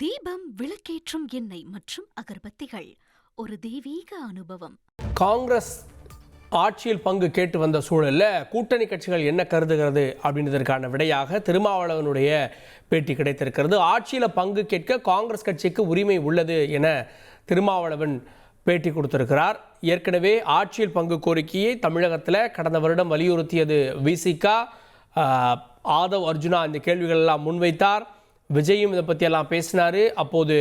தீபம், விளக்கேற்றும் எண்ணெய் மற்றும் அகர்பத்திகள் ஒரு தெய்வீக அனுபவம். காங்கிரஸ் ஆட்சியில் பங்கு கேட்டு வந்த சூழலில் கூட்டணி கட்சிகள் என்ன கருதுகிறது அப்படின்றதற்கான விடையாக திருமாவளவனுடைய பேட்டி கிடைத்திருக்கிறது. ஆட்சியில் பங்கு கேட்க காங்கிரஸ் கட்சிக்கு உரிமை உள்ளது என திருமாவளவன் பேட்டி கொடுத்திருக்கிறார். ஏற்கனவே ஆட்சியில் பங்கு கோரிக்கையை தமிழகத்தில் கடந்த வருடம் வலியுறுத்தியது விசிக. ஆதவ் அர்ஜுனா இந்த கேள்விகள் எல்லாம் முன்வைத்தார். விஜயும் இதை பற்றியெல்லாம் பேசினார். அப்போது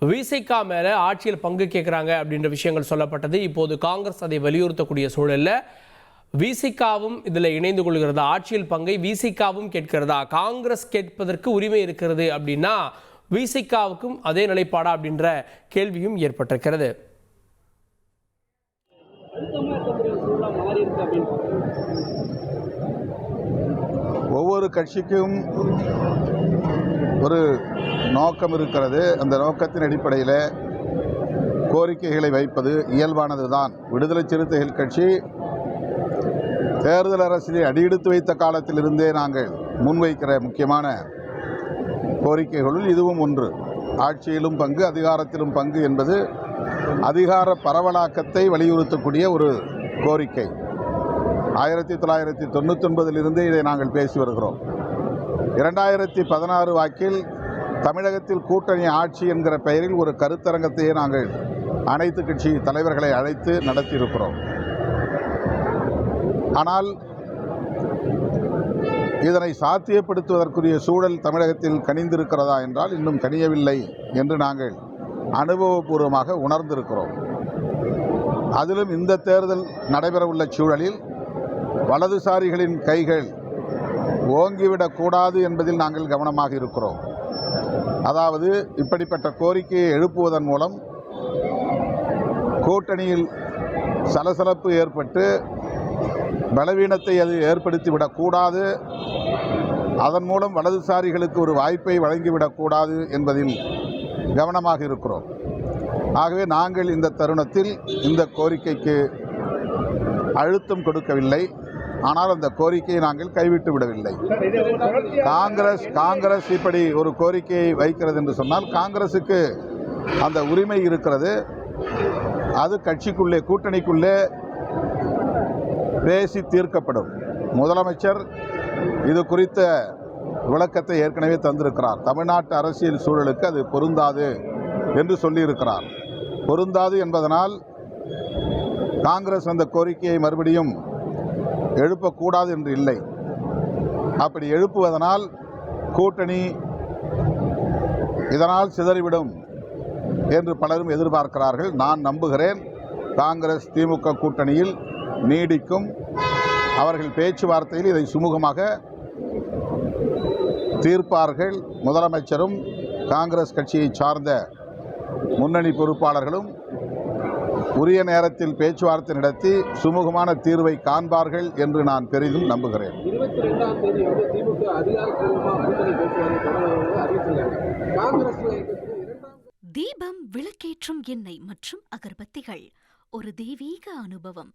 விசிக மேலே ஆட்சியில் பங்கு கேட்குறாங்க அப்படின்ற விஷயங்கள் சொல்லப்பட்டது. இப்போது காங்கிரஸ் அதை வலியுறுத்தக்கூடிய சூழலில் விசிகவும் இதில் இணைந்து கொள்கிறதா, ஆட்சியில் பங்கை விசிகவும் கேட்கிறதா, காங்கிரஸ் கேட்பதற்கு உரிமை இருக்கிறது அப்படின்னா விசிகவுக்கும் அதே நிலைப்பாடா அப்படின்ற கேள்வியும் ஏற்பட்டிருக்கிறது. ஒவ்வொரு கட்சிக்கும் ஒரு நோக்கம் இருக்கிறது. அந்த நோக்கத்தின் அடிப்படையில் கோரிக்கைகளை வைப்பது இயல்பானது தான். விடுதலை சிறுத்தைகள் கட்சி தேர்தல் அரசியலை அடியெடுத்து வைத்த காலத்திலிருந்தே நாங்கள் முன்வைக்கிற முக்கியமான கோரிக்கைகளுள் இதுவும் ஒன்று. ஆட்சியிலும் பங்கு, அதிகாரத்திலும் பங்கு என்பது அதிகார பரவலாக்கத்தை வலியுறுத்தக்கூடிய ஒரு கோரிக்கை. 1999 இதை நாங்கள் பேசி வருகிறோம். 2016 வாக்கில் தமிழகத்தில் கூட்டணி ஆட்சி என்கிற பெயரில் ஒரு கருத்தரங்கத்தையே நாங்கள் அனைத்து கட்சி தலைவர்களை அழைத்து நடத்தியிருக்கிறோம். ஆனால் இதனை சாத்தியப்படுத்துவதற்குரிய சூழல் தமிழகத்தில் கனிந்திருக்கிறதா என்றால் இன்னும் கனியவில்லை என்று நாங்கள் அனுபவபூர்வமாக உணர்ந்திருக்கிறோம். அதிலும் இந்த தேர்தல் நடைபெறவுள்ள சூழலில் வலதுசாரிகளின் கைகள் ஓங்கிவிடக்கூடாது என்பதில் நாங்கள் கவனமாக இருக்கிறோம். அதாவது இப்படிப்பட்ட கோரிக்கையை எழுப்புவதன் மூலம் கூட்டணியில் சலசலப்பு ஏற்பட்டு பலவீனத்தை அது ஏற்படுத்திவிடக்கூடாது, அதன் மூலம் வலதுசாரிகளுக்கு ஒரு வாய்ப்பை வழங்கிவிடக்கூடாது என்பதில் கவனமாக இருக்கிறோம். ஆகவே நாங்கள் இந்த தருணத்தில் இந்த கோரிக்கைக்கு அழுத்தம் கொடுக்கவில்லை. ஆனால் அந்த கோரிக்கையை நாங்கள் கைவிட்டு விடவில்லை. காங்கிரஸ் இப்படி ஒரு கோரிக்கையை வைக்கிறது என்று சொன்னால் காங்கிரசுக்கு அந்த உரிமை இருக்கிறது. அது கட்சிக்குள்ளே, கூட்டணிக்குள்ளே பேசி தீர்க்கப்படும். முதலமைச்சர் இது குறித்த விளக்கத்தை ஏற்கனவே தந்திருக்கிறார். தமிழ்நாட்டு அரசியல் சூழலுக்கு அது பொருந்தாது என்று சொல்லியிருக்கிறார். பொருந்தாது என்பதனால் காங்கிரஸ் அந்த கோரிக்கையை மறுபடியும் எழுப்பக்கூடாது என்று இல்லை. அப்படி எழுப்புவதனால் கூட்டணி இதனால் சிதறிவிடும் என்று பலரும் எதிர்பார்க்கிறார்கள். நான் நம்புகிறேன் காங்கிரஸ் திமுக கூட்டணியில் நீடிக்கும். அவர்கள் பேச்சுவார்த்தையில் இதை சுமூகமாக தீர்ப்பார்கள். முதலமைச்சரும் காங்கிரஸ் கட்சியை சார்ந்த முன்னணி பொறுப்பாளர்களும் உரிய நேரத்தில் பேச்சுவார்த்தை நடத்தி சுமூகமான தீர்வை காண்பார்கள் என்று நான் பெரிதும் நம்புகிறேன். தீபம், விளக்கேற்றும் எண்ணெய் மற்றும் அகர்பத்திகள் ஒரு தெய்வீக அனுபவம்.